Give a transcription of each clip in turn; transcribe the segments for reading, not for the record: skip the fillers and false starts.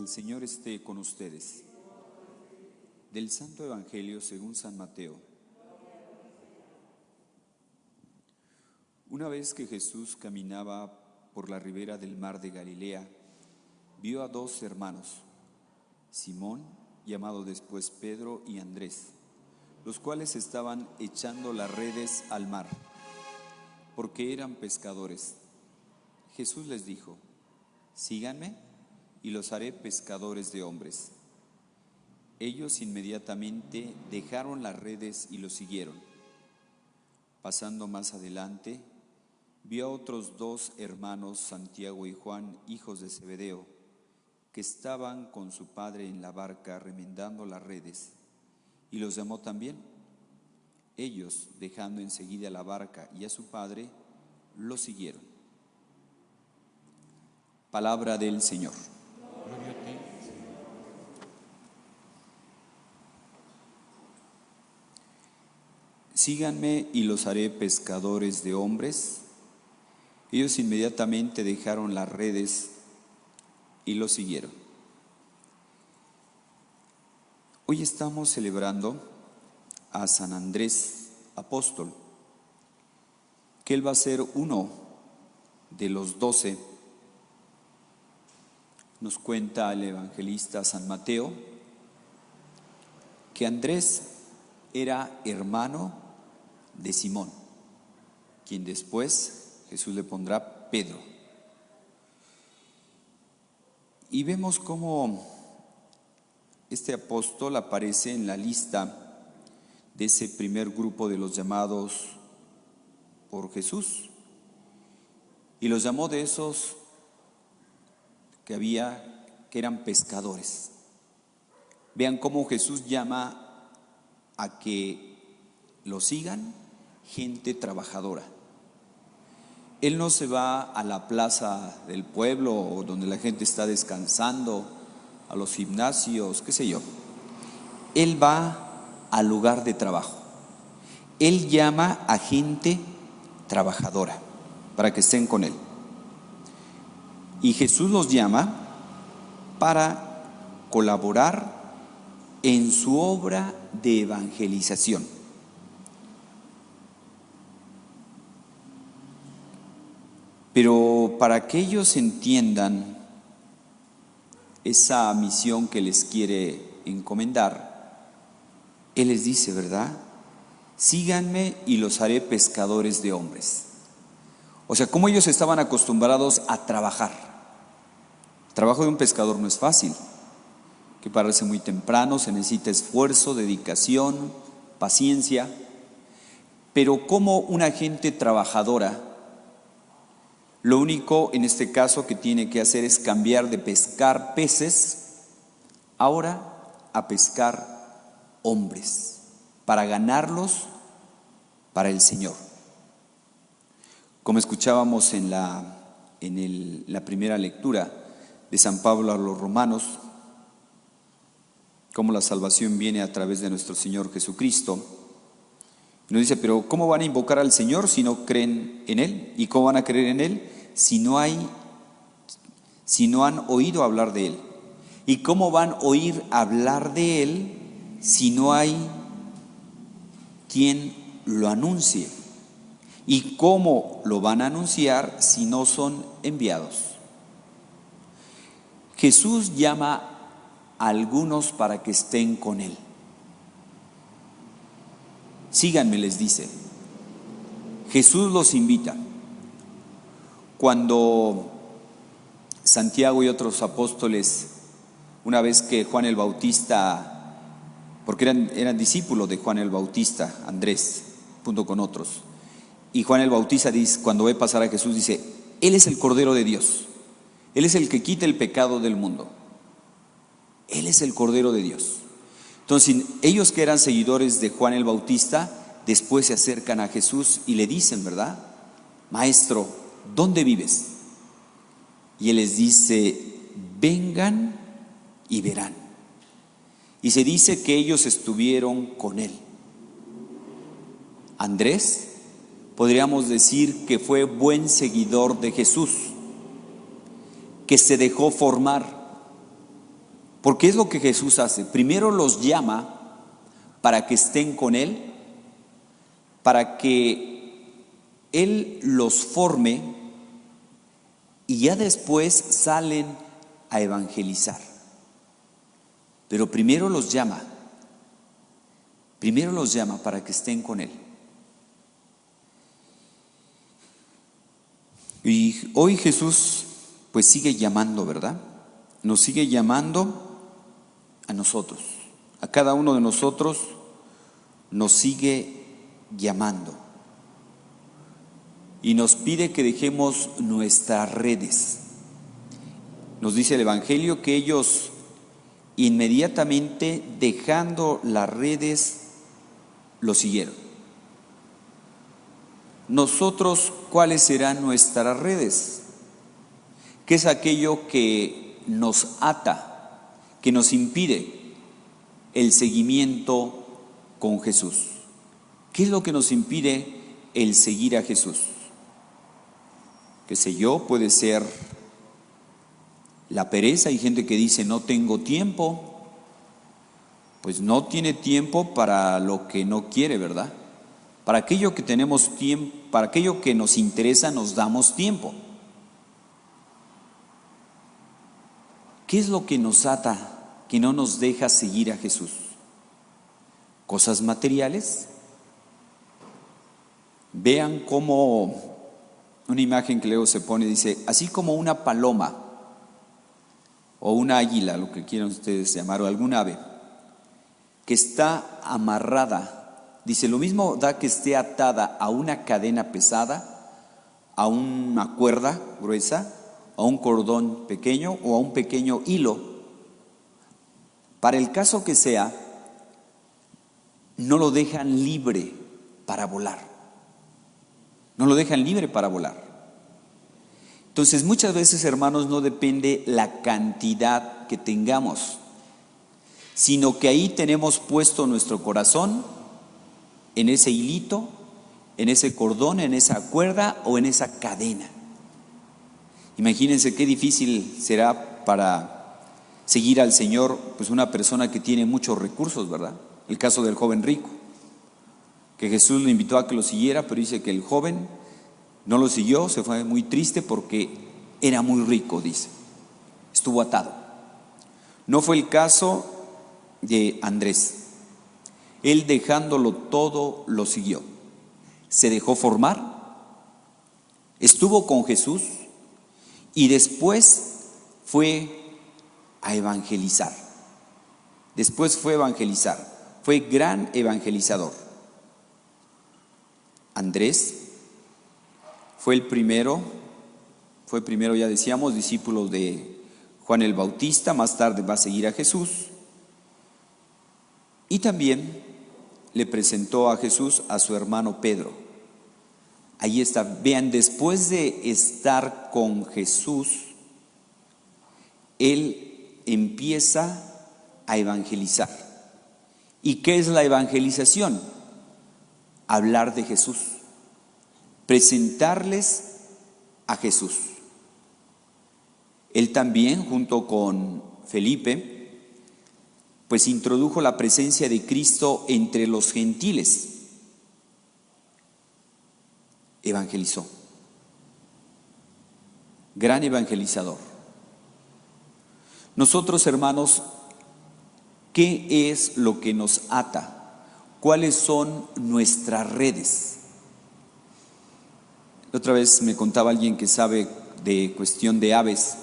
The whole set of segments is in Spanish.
El Señor esté con ustedes. Del Santo Evangelio según San Mateo. Una vez que Jesús caminaba por la ribera del mar de Galilea, vio a dos hermanos, Simón, llamado después Pedro, y Andrés, los cuales estaban echando las redes al mar, porque eran pescadores. Jesús les dijo: síganme y los haré pescadores de hombres. Ellos inmediatamente dejaron las redes y lo siguieron. Pasando más adelante, vio a otros dos hermanos, Santiago y Juan, hijos de Zebedeo, que estaban con su padre en la barca remendando las redes, y los llamó también. Ellos, dejando enseguida la barca y a su padre, lo siguieron. Palabra del Señor. Gloria a ti, Señor. Síganme y los haré pescadores de hombres. Ellos inmediatamente dejaron las redes y lo siguieron. Hoy estamos celebrando a San Andrés, apóstol, que él va a ser uno de los 12. Nos cuenta el evangelista San Mateo que Andrés era hermano de Simón, quien después Jesús le pondrá Pedro. Y vemos cómo este apóstol aparece en la lista de ese primer grupo de los llamados por Jesús. Y los llamó de esos que eran pescadores. Vean cómo Jesús llama a que lo sigan gente trabajadora. Él no se va a la plaza del pueblo o donde la gente está descansando, a los gimnasios, qué sé yo. Él va al lugar de trabajo. Él llama a gente trabajadora para que estén con él. Y Jesús los llama para colaborar en su obra de evangelización. Pero para que ellos entiendan esa misión que les quiere encomendar, Él les dice, ¿verdad? Síganme y los haré pescadores de hombres. O sea, como ellos estaban acostumbrados a trabajar. El trabajo de un pescador no es fácil. Hay que pararse muy temprano, se necesita esfuerzo, dedicación, paciencia. Pero como una gente trabajadora, lo único en este caso que tiene que hacer es cambiar de pescar peces ahora a pescar hombres, para ganarlos para el Señor. Como escuchábamos en la primera lectura de San Pablo a los Romanos, cómo la salvación viene a través de nuestro Señor Jesucristo. Nos dice, pero ¿cómo van a invocar al Señor si no creen en Él? ¿Y cómo van a creer en Él si no han oído hablar de Él? ¿Y cómo van a oír hablar de Él si no hay quien lo anuncie? ¿Y cómo lo van a anunciar si no son enviados? Jesús llama a algunos para que estén con Él. Síganme, les dice. Jesús los invita. Cuando Santiago y otros apóstoles, una vez que Juan el Bautista, porque eran discípulos de Juan el Bautista, Andrés, junto con otros, y Juan el Bautista dice, cuando ve pasar a Jesús, dice: Él es el Cordero de Dios, Él es el que quita el pecado del mundo, Él es el Cordero de Dios. Entonces ellos que eran seguidores de Juan el Bautista, después se acercan a Jesús y le dicen, ¿verdad? Maestro, ¿dónde vives? Y Él les dice: vengan y verán. Y se dice que ellos estuvieron con Él. Andrés, podríamos decir que fue buen seguidor de Jesús, que se dejó formar, Porque es lo que Jesús hace. Primero los llama para que estén con Él, para que Él los forme y ya después salen a evangelizar. Pero primero los llama para que estén con Él. Y hoy Jesús pues sigue llamando, ¿verdad? Nos sigue llamando a nosotros, a cada uno de nosotros nos sigue llamando y nos pide que dejemos nuestras redes. Nos dice el Evangelio que ellos inmediatamente dejando las redes lo siguieron. Nosotros, ¿cuáles serán nuestras redes? ¿Qué es aquello que nos ata, que nos impide el seguimiento con Jesús? ¿Qué es lo que nos impide el seguir a Jesús? Qué sé yo, puede ser la pereza. Hay gente que dice no tengo tiempo. Pues no tiene tiempo para lo que no quiere, ¿verdad? Para aquello que tenemos tiempo, para aquello que nos interesa, nos damos tiempo. ¿Qué es lo que nos ata, que no nos deja seguir a Jesús? ¿Cosas materiales? Vean cómo una imagen que luego se pone, dice, así como una paloma o una águila, lo que quieran ustedes llamar, o algún ave, que está amarrada. Dice, lo mismo da que esté atada a una cadena pesada, a una cuerda gruesa, a un cordón pequeño o a un pequeño hilo. Para el caso que sea, no lo dejan libre para volar. No lo dejan libre para volar. Entonces, muchas veces, hermanos, no depende la cantidad que tengamos, sino que ahí tenemos puesto nuestro corazón en ese hilito, en ese cordón, en esa cuerda o en esa cadena. Imagínense qué difícil será para seguir al Señor, pues una persona que tiene muchos recursos, ¿verdad? El caso del joven rico, que Jesús le invitó a que lo siguiera, pero dice que el joven no lo siguió, se fue muy triste porque era muy rico, dice, estuvo atado. No fue el caso de Andrés. Él dejándolo todo lo siguió, se dejó formar, estuvo con Jesús y después fue a evangelizar. Fue gran evangelizador. Andrés fue primero, ya decíamos, discípulo de Juan el Bautista, más tarde va a seguir a Jesús y también le presentó a Jesús a su hermano Pedro. Ahí está, vean, después de estar con Jesús, él empieza a evangelizar. ¿Y qué es la evangelización? Hablar de Jesús, presentarles a Jesús. Él también, junto con Felipe, pues introdujo la presencia de Cristo entre los gentiles. Evangelizó. Gran evangelizador. Nosotros, hermanos, ¿qué es lo que nos ata? ¿Cuáles son nuestras redes? Otra vez me contaba alguien que sabe de cuestión de aves.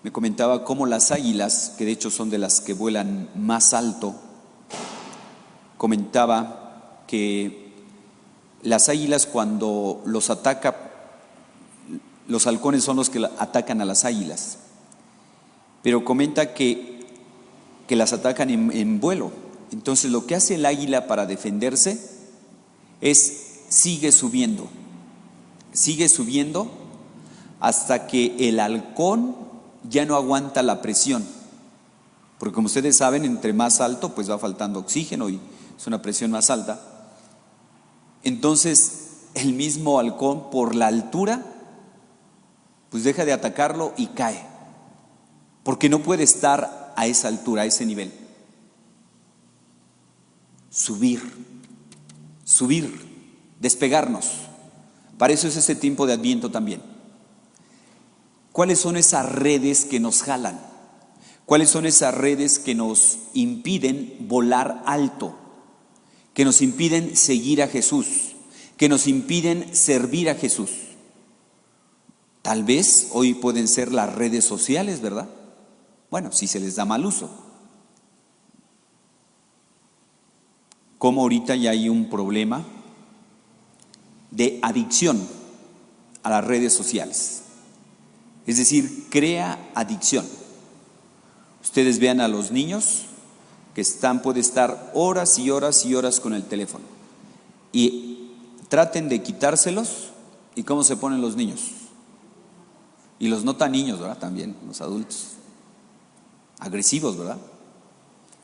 Me comentaba cómo las águilas, que de hecho son de las que vuelan más alto, comentaba que las águilas cuando los ataca, los halcones son los que atacan a las águilas, pero comenta que las atacan en vuelo. Entonces lo que hace el águila para defenderse es sigue subiendo hasta que el halcón ya no aguanta la presión, porque como ustedes saben, entre más alto pues va faltando oxígeno y es una presión más alta. Entonces el mismo halcón, por la altura, pues deja de atacarlo y cae, porque no puede estar a esa altura, a ese nivel. Subir, despegarnos. Para eso es este tiempo de Adviento también. ¿Cuáles son esas redes que nos jalan? ¿Cuáles son esas redes que nos impiden volar alto? Que nos impiden seguir a Jesús, que nos impiden servir a Jesús. Tal vez hoy pueden ser las redes sociales, ¿verdad? Bueno, si se les da mal uso. Como ahorita ya hay un problema de adicción a las redes sociales. Es decir, crea adicción. Ustedes vean a los niños que puede estar horas y horas y horas con el teléfono. Y traten de quitárselos. ¿Y cómo se ponen los niños? Y los no tan niños, ¿verdad? También los adultos. Agresivos, ¿verdad?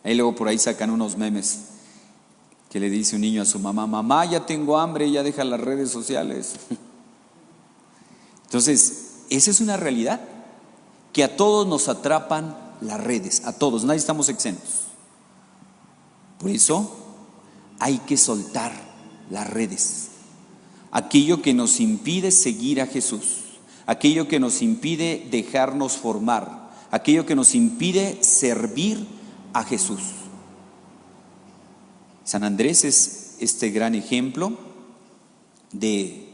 Ahí luego por ahí sacan unos memes que le dice un niño a su mamá: mamá, ya tengo hambre, ya deja las redes sociales. Entonces, esa es una realidad, que a todos nos atrapan las redes, a todos, nadie estamos exentos. Por eso hay que soltar las redes, aquello que nos impide seguir a Jesús, aquello que nos impide dejarnos formar, aquello que nos impide servir a Jesús. San Andrés es este gran ejemplo de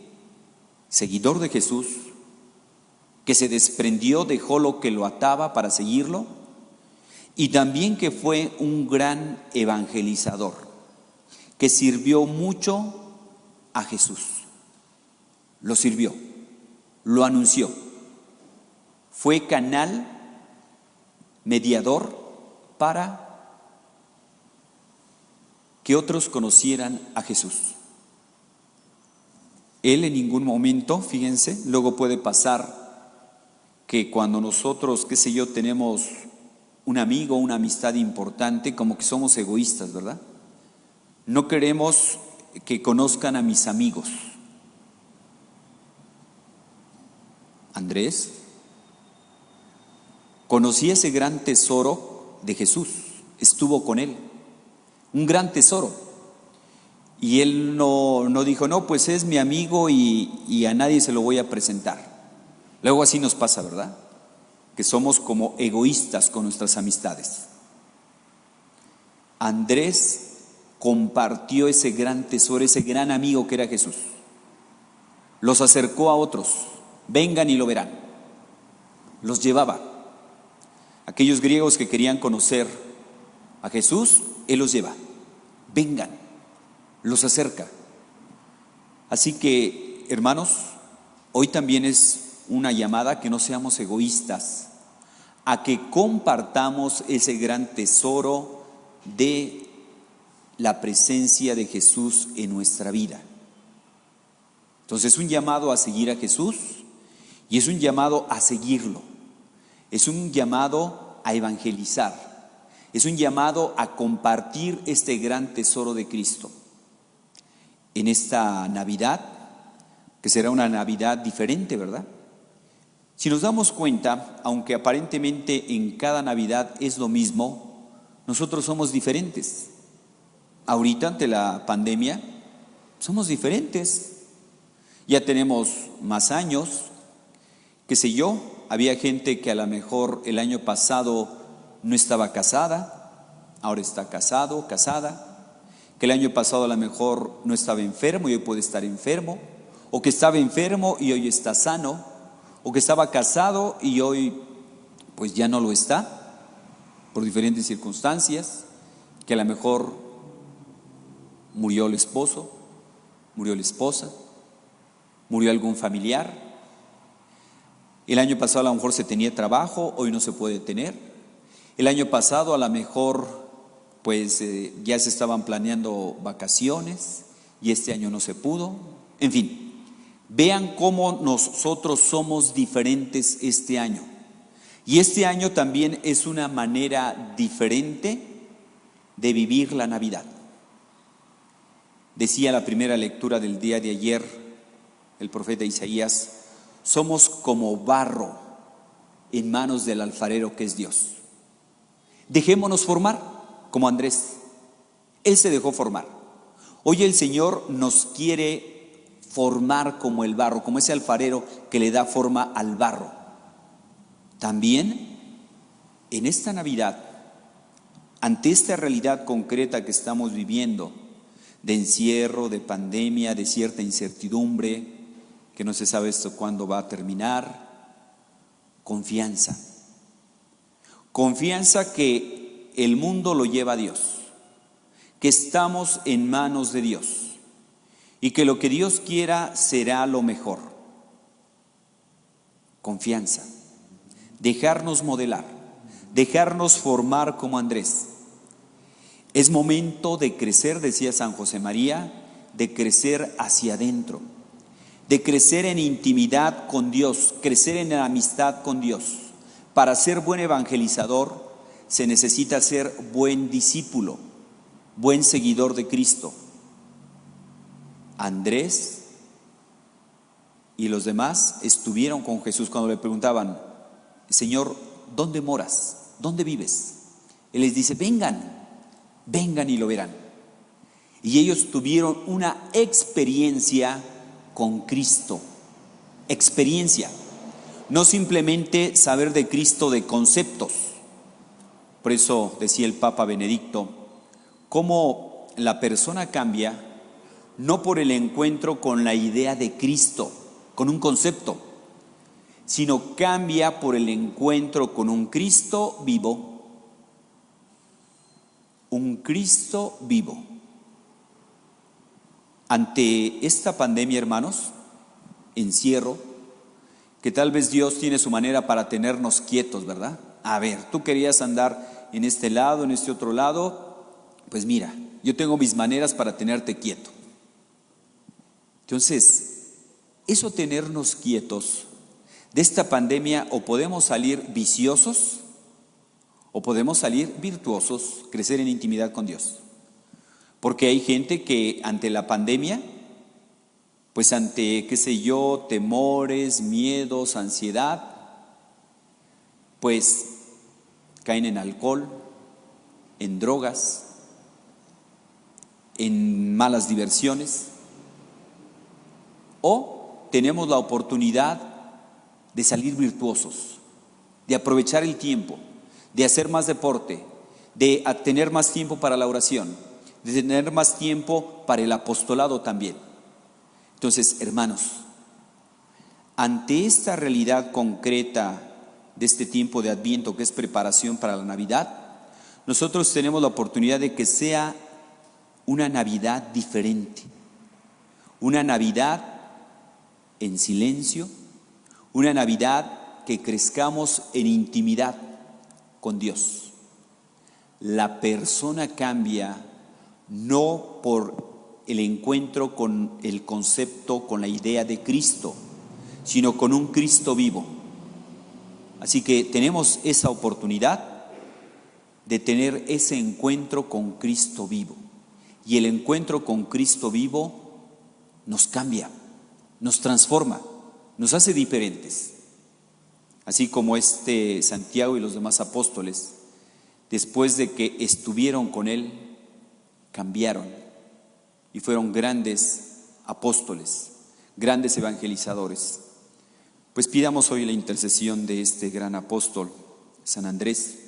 seguidor de Jesús, que se desprendió, dejó lo que lo ataba para seguirlo, y también que fue un gran evangelizador, que sirvió mucho a Jesús. Lo sirvió, lo anunció, fue canal, mediador para que otros conocieran a Jesús. Él en ningún momento, fíjense, luego puede pasar que cuando nosotros, qué sé yo, tenemos un amigo, una amistad importante, como que somos egoístas, ¿verdad? No queremos que conozcan a mis amigos. Andrés conocía ese gran tesoro de Jesús, estuvo con él, un gran tesoro. Y él no dijo: no, pues es mi amigo y a nadie se lo voy a presentar. Luego así nos pasa, ¿verdad? Que somos como egoístas con nuestras amistades. Andrés compartió ese gran tesoro, ese gran amigo que era Jesús. Los acercó a otros: vengan y lo verán. Los llevaba. Aquellos griegos que querían conocer a Jesús, él los lleva. Vengan, los acerca. Así que, hermanos, hoy también es una llamada a que no seamos egoístas, a que compartamos ese gran tesoro de la presencia de Jesús en nuestra vida. Entonces es un llamado a seguir a Jesús y es un llamado a seguirlo, es un llamado a evangelizar, es un llamado a compartir este gran tesoro de Cristo. En esta Navidad, que será una Navidad diferente, ¿verdad? Si nos damos cuenta, aunque aparentemente en cada Navidad es lo mismo, nosotros somos diferentes. Ahorita, ante la pandemia, somos diferentes. Ya tenemos más años, qué sé yo, había gente que a lo mejor el año pasado no estaba casada, ahora está casado, casada, que el año pasado a lo mejor no estaba enfermo y hoy puede estar enfermo, o que estaba enfermo y hoy está sano, o que estaba casado y hoy pues ya no lo está, por diferentes circunstancias, que a lo mejor murió el esposo, murió la esposa, murió algún familiar. El año pasado a lo mejor se tenía trabajo, hoy no se puede tener. El año pasado a lo mejor pues ya se estaban planeando vacaciones y este año no se pudo. En fin, vean cómo nosotros somos diferentes este año. Y este año también es una manera diferente de vivir la Navidad. Decía la primera lectura del día de ayer el profeta Isaías: somos como barro en manos del alfarero que es Dios. Dejémonos formar como Andrés. Él se dejó formar. Hoy el Señor nos quiere formar como el barro, como ese alfarero que le da forma al barro. También en esta Navidad, ante esta realidad concreta que estamos viviendo, de encierro, de pandemia, de cierta incertidumbre, que no se sabe esto cuándo va a terminar, confianza. Confianza que el mundo lo lleva a Dios, que estamos en manos de Dios y que lo que Dios quiera será lo mejor. Confianza, dejarnos modelar, dejarnos formar como Andrés. Es momento de crecer, decía San José María, de crecer hacia adentro, de crecer en intimidad con Dios, crecer en la amistad con Dios. Para ser buen evangelizador se necesita ser buen discípulo, buen seguidor de Cristo. Andrés y los demás estuvieron con Jesús cuando le preguntaban: Señor, ¿dónde moras? ¿Dónde vives? Él les dice: vengan y lo verán. Y ellos tuvieron una experiencia con Cristo. Experiencia. No simplemente saber de Cristo de conceptos. Por eso decía el Papa Benedicto, cómo la persona cambia no por el encuentro con la idea de Cristo, con un concepto, sino cambia por el encuentro con un Cristo vivo. Un Cristo vivo. Ante esta pandemia, hermanos, encierro, que tal vez Dios tiene su manera para tenernos quietos, ¿verdad? A ver, tú querías andar en este lado, en este otro lado, pues mira, yo tengo mis maneras para tenerte quieto. Entonces, eso tenernos quietos, de esta pandemia o podemos salir viciosos o podemos salir virtuosos, crecer en intimidad con Dios. Porque hay gente que ante la pandemia, pues ante, qué sé yo, temores, miedos, ansiedad, pues caen en alcohol, en drogas, en malas diversiones, o tenemos la oportunidad de salir virtuosos, de aprovechar el tiempo, de hacer más deporte, de tener más tiempo para la oración, de tener más tiempo para el apostolado también. Entonces, hermanos, ante esta realidad concreta de este tiempo de Adviento, que es preparación para la Navidad, nosotros tenemos la oportunidad de que sea una Navidad diferente, una Navidad en silencio, una Navidad que crezcamos en intimidad con Dios. La persona cambia no por el encuentro con el concepto, con la idea de Cristo, sino con un Cristo vivo. Así que tenemos esa oportunidad de tener ese encuentro con Cristo vivo. Y el encuentro con Cristo vivo nos cambia, nos transforma, nos hace diferentes. Así como Santiago y los demás apóstoles, después de que estuvieron con Él, cambiaron y fueron grandes apóstoles, grandes evangelizadores. Pues pidamos hoy la intercesión de este gran apóstol, San Andrés.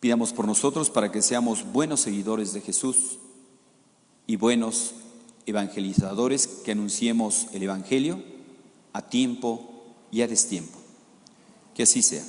Pidamos por nosotros para que seamos buenos seguidores de Jesús y buenos evangelizadores, que anunciemos el Evangelio a tiempo y a destiempo. Que así sea.